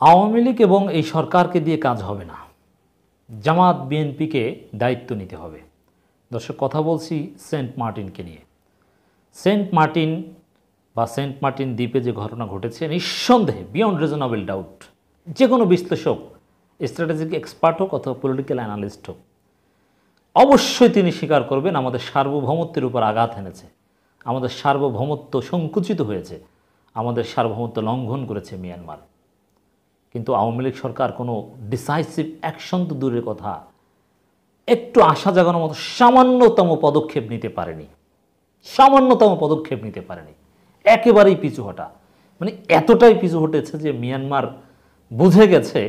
আওয়ামী লীগ এবং এই সরকারকে দিয়ে কাজ হবে না। জামাত বিএনপিকে দায়িত্ব নিতে হবে। দর্শক, কথা বলছি সেন্ট মার্টিনকে নিয়ে। সেন্ট মার্টিন বা সেন্ট মার্টিন দ্বীপে যে ঘটনা ঘটেছে, নিঃসন্দেহে বিয়ন্ড রিজনেবল ডাউট যে কোনো বিশ্লেষক, স্ট্র্যাটেজিক এক্সপার্ট হোক অথবা পলিটিক্যাল অ্যানালিস্ট হোক, অবশ্যই তিনি স্বীকার করবেন আমাদের সার্বভৌমত্বের উপর আঘাত এনেছে, আমাদের সার্বভৌমত্ব সংকুচিত হয়েছে, আমাদের সার্বভৌমত্ব লঙ্ঘন করেছে মিয়ানমার। কিন্তু আওয়ামী লীগ সরকার কোনো ডিসাইসিভ অ্যাকশন তো দূরের কথা, একটু আশা জাগানোর মতো সামান্যতম পদক্ষেপ নিতে পারেনি। সামান্যতম পদক্ষেপ নিতে পারেনি, একেবারেই পিছু হটা। মানে এতটাই পিছু হটেছে যে মিয়ানমার বুঝে গেছে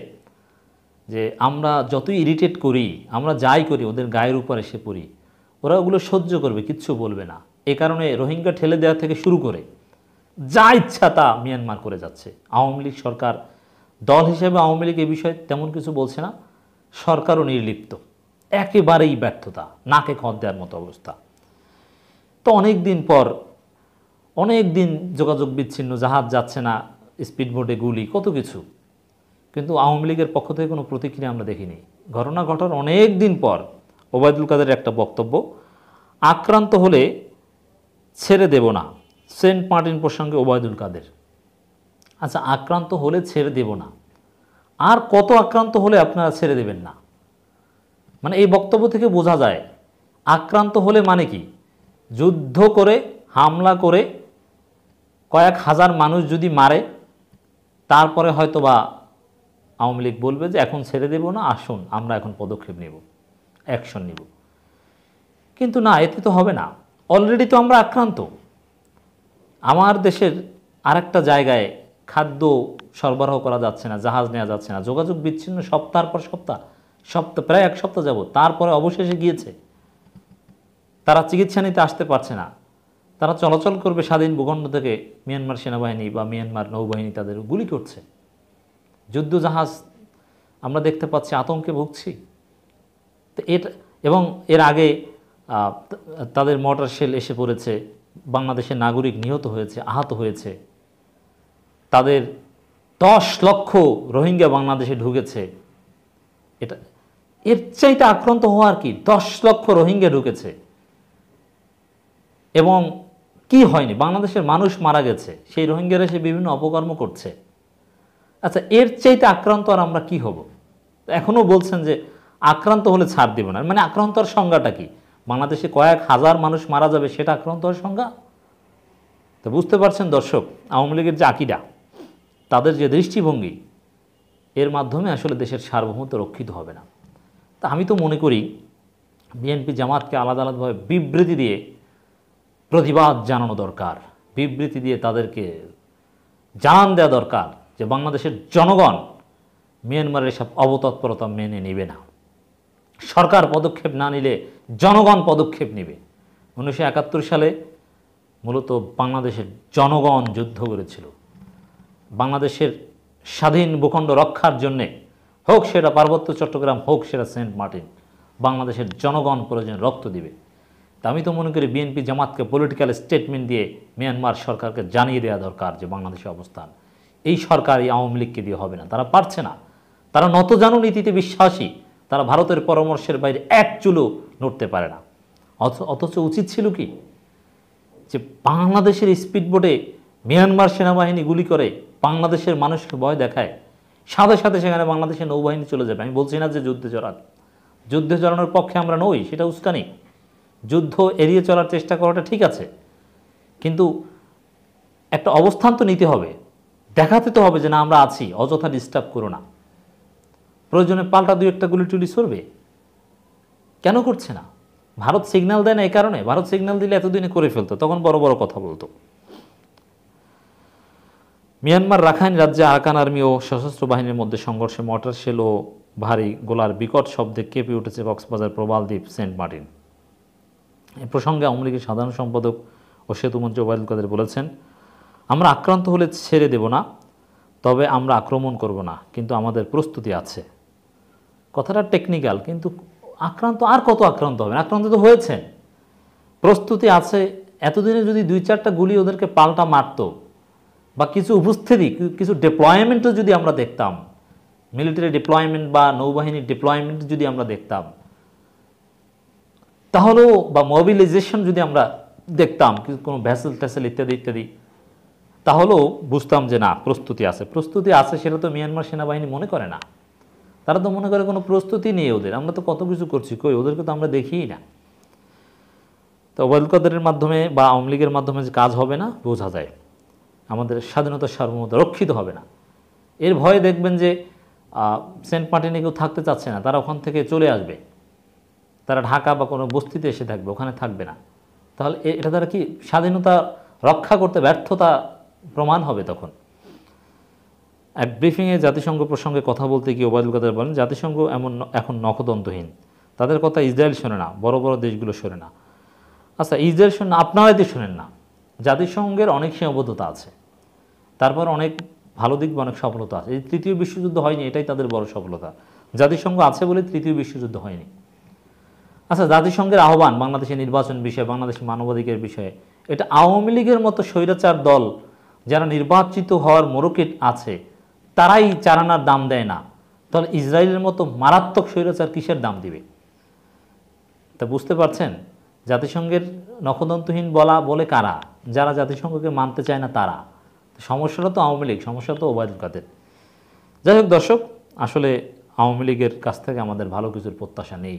যে আমরা যতই ইরিটেট করি, আমরা যাই করি, ওদের গায়ের উপর এসে পড়ি, ওরা ওগুলো সহ্য করবে, কিচ্ছু বলবে না। এ কারণে রোহিঙ্গা ঠেলে দেওয়া থেকে শুরু করে যা ইচ্ছা তা মিয়ানমার করে যাচ্ছে। আওয়ামী লীগ সরকার দল হিসেবে আওয়ামী লীগ এই বিষয়ে তেমন কিছু বলছে না, সরকারও নির্লিপ্ত, একেবারেই ব্যর্থতা, নাকে খত দেওয়ার মতো অবস্থা। তো অনেক দিন যোগাযোগ বিচ্ছিন্ন, জাহাজ যাচ্ছে না, স্পিডবোটে গুলি, কত কিছু, কিন্তু আওয়ামী লীগের পক্ষ থেকে কোনো প্রতিক্রিয়া আমরা দেখিনি। ঘটনা ঘটার অনেক দিন পর ওবায়দুল কাদের একটা বক্তব্য, আক্রান্ত হলে ছেড়ে দেব না, সেন্ট মার্টিন প্রসঙ্গে ওবায়দুল কাদের। আচ্ছা, আক্রান্ত হলে ছেড়ে দেব না, আর কত আক্রান্ত হলে আপনারা ছেড়ে দেবেন না? মানে এই বক্তব্য থেকে বোঝা যায় আক্রান্ত হলে মানে কি, যুদ্ধ করে হামলা করে কয়েক হাজার মানুষ যদি মারে, তারপরে হয়তো বা আওয়ামী লীগ বলবে যে এখন ছেড়ে দেব না, আসুন আমরা এখন পদক্ষেপ নেব, অ্যাকশন নিব। কিন্তু না, এতে তো হবে না, অলরেডি তো আমরা আক্রান্ত। আমার দেশের আরেকটা জায়গায় খাদ্য সরবরাহ করা যাচ্ছে না, জাহাজ নেওয়া যাচ্ছে না, যোগাযোগ বিচ্ছিন্ন সপ্তাহের পর সপ্তাহ, প্রায় এক সপ্তাহ যাব। তারপরে অবশেষে গিয়েছে, তারা চিকিৎসা নিতে আসতে পারছে না, তারা চলাচল করবে স্বাধীন ভূখণ্ড থেকে, মিয়ানমার সেনাবাহিনী বা মিয়ানমার নৌবাহিনী তাদের গুলি করছে। যুদ্ধ জাহাজ আমরা দেখতে পাচ্ছি, আতঙ্কে ভুগছি। তো এবং এর আগে তাদের মর্টার শেল এসে পড়েছে, বাংলাদেশের নাগরিক নিহত হয়েছে, আহত হয়েছে, তাদের 10 লক্ষ রোহিঙ্গা বাংলাদেশে ঢুকেছে। এটা এর চাইতে আক্রান্ত হওয়ার কি, 10 লক্ষ রোহিঙ্গা ঢুকেছে এবং কি হয়নি, বাংলাদেশের মানুষ মারা গেছে, সেই রোহিঙ্গারা এসে বিভিন্ন অপকর্ম করছে। আচ্ছা, এর চাইতে আক্রান্ত আর আমরা কি হব? এখনও বলছেন যে আক্রান্ত হলে ছাড় দেব না, মানে আক্রান্ত হওয়ার সংজ্ঞাটা কি? বাংলাদেশে কয়েক হাজার মানুষ মারা যাবে, সেটা আক্রান্ত হওয়ার সংজ্ঞা? তো বুঝতে পারছেন দর্শক, আওয়ামী লীগের যে আকিদা, তাদের যে দৃষ্টিভঙ্গি, এর মাধ্যমে আসলে দেশের সার্বভৌমত্ব রক্ষিত হবে না। তা আমি তো মনে করি বিএনপি জামাতকে আলাদা আলাদাভাবে বিবৃতি দিয়ে প্রতিবাদ জানানো দরকার, বিবৃতি দিয়ে তাদেরকে জানান দেওয়া দরকার যে বাংলাদেশের জনগণ মিয়ানমারের সব অবতৎপরতা মেনে নেবে না। সরকার পদক্ষেপ না নিলে জনগণ পদক্ষেপ নেবে। 1971 সালে মূলত বাংলাদেশের জনগণ যুদ্ধ করেছিল বাংলাদেশের স্বাধীন ভূখণ্ড রক্ষার জন্যে, হোক সেটা পার্বত্য চট্টগ্রাম, হোক সেটা সেন্ট মার্টিন, বাংলাদেশের জনগণ প্রয়োজনে রক্ত দিবে। তা আমি তো মনে করি বিএনপি জামাতকে পলিটিক্যাল স্টেটমেন্ট দিয়ে মিয়ানমার সরকারকে জানিয়ে দেওয়া দরকার যে বাংলাদেশের অবস্থান। এই সরকার এই আওয়ামী লীগকে দিয়ে হবে না, তারা পারছে না, তারা নতজানু নীতিতে বিশ্বাসী, তারা ভারতের পরামর্শের বাইরে এক চুলো নড়তে পারে না। অথচ উচিত ছিল কি যে বাংলাদেশের স্পিডবোটে মিয়ানমার সেনাবাহিনী গুলি করে বাংলাদেশের মানুষকে ভয় দেখায়, সাথে সাথে সেখানে বাংলাদেশের নৌবাহিনী চলে যাবে। আমি বলছি না যে যুদ্ধে জড়ানোর পক্ষে আমরা নই, সেটা উস্কানি। যুদ্ধ এড়িয়ে চলার চেষ্টা করাটা ঠিক আছে, কিন্তু একটা অবস্থান তো নিতে হবে, দেখাতে তো হবে যে না আমরা আছি, অযথা ডিস্টার্ব করো না। প্রয়োজনে পাল্টা 2-1টা গুলি টুলি ছড়বে, কেন করছে না? ভারত সিগন্যাল দেয় না, এই কারণে। ভারত সিগন্যাল দিলে এতদিনে করে ফেলতো, তখন বড় বড় কথা বলতো। মিয়ানমার রাখাইন রাজ্যে আরাকান আর্মি ও সশস্ত্র বাহিনীর মধ্যে সংঘর্ষে মর্টার শেল ও ভারী গোলার বিকট শব্দে কেঁপে উঠেছে কক্সবাজার, প্রবালদ্বীপ, সেন্ট মার্টিন। এ প্রসঙ্গে আওয়ামী লীগের সাধারণ সম্পাদক ও সেতুমন্ত্রী ওবায়দুল কাদের বলেছেন, আমরা আক্রান্ত হলে ছেড়ে দেব না, তবে আমরা আক্রমণ করব না, কিন্তু আমাদের প্রস্তুতি আছে। কথাটা টেকনিক্যাল, কিন্তু আক্রান্ত আর কত আক্রান্ত হবেন? আক্রান্ত তো হয়েছেন, প্রস্তুতি আছে। এতদিনে যদি 2-4টা গুলি ওদেরকে পাল্টা মারতো, বা কিছু উপস্থিতি, কিছু ডিপ্লয়মেন্টও যদি আমরা দেখতাম, মিলিটারি ডিপ্লয়মেন্ট বা নৌবাহিনীর ডিপ্লয়মেন্ট যদি আমরা দেখতাম, তাহলেও বা মোবিলাইজেশন যদি আমরা দেখতাম, কোনো ভ্যাসেল ট্যাসেল ইত্যাদি ইত্যাদি, তাহলেও বুঝতাম যে না, প্রস্তুতি আছে। প্রস্তুতি আছে সেটা তো মিয়ানমার সেনাবাহিনী মনে করে না। তারা তো মনে করে কোনো প্রস্তুতি নেই ওদের, আমরা তো কত কিছু করছি, কই ওদেরকে তো আমরা দেখিই না। তো ওবায়দুল কাদেরের মাধ্যমে বা আওয়ামী লীগের মাধ্যমে যে কাজ হবে না বোঝা যায়, আমাদের স্বাধীনতার সার্বভৌমত্ব রক্ষিত হবে না। এর ভয়ে দেখবেন যে সেন্ট মার্টিনে কেউ থাকতে চাচ্ছে না, তারা ওখান থেকে চলে আসবে, তারা ঢাকা বা কোনো বস্তিতে এসে থাকবে, ওখানে থাকবে না। তাহলে এটা দ্বারা কি স্বাধীনতা রক্ষা করতে ব্যর্থতা প্রমাণ হবে তখন। এক ব্রিফিংয়ে জাতিসংঘ প্রসঙ্গে কথা বলতে গিয়ে ওবায়দুল কাদের বলেন, জাতিসংঘ এখন নখদন্তহীন, তাদের কথা ইসরায়েল শোনে না, বড় বড় দেশগুলো শোনে না। আচ্ছা, ইসরায়েল শোনে না, আপনারাই তো শোনেন না। জাতিসংঘের অনেক সীমাবদ্ধতা আছে, তারপর অনেক ভালো দিক বা অনেক সফলতা আছে। এই তৃতীয় বিশ্বযুদ্ধ হয়নি, এটাই তাদের বড় সফলতা। জাতিসংঘ আছে বলে তৃতীয় বিশ্বযুদ্ধ হয়নি। আচ্ছা, জাতিসংঘের আহ্বান বাংলাদেশের নির্বাচন বিষয়ে, বাংলাদেশের মানবাধিকার বিষয়ে, এটা আওয়ামী লীগের মতো স্বৈরাচার দল যারা নির্বাচিত হওয়ার মোড়কে আছে তারাই চারানার দাম দেয় না, তাহলে ইসরায়েলের মতো মারাত্মক স্বৈরাচার কিসের দাম দিবে? তা বুঝতে পারছেন, জাতিসংঘের নখদন্তহীন বলে কারা? যারা জাতিসংঘকে মানতে চায় না তারা। সমস্যাটা তো আওয়ামী লীগ, সমস্যা তো ওবায়দুল কাদের। যাই হোক দর্শক, আসলে আওয়ামী লীগের কাছ থেকে আমাদের ভালো কিছুর প্রত্যাশা নেই।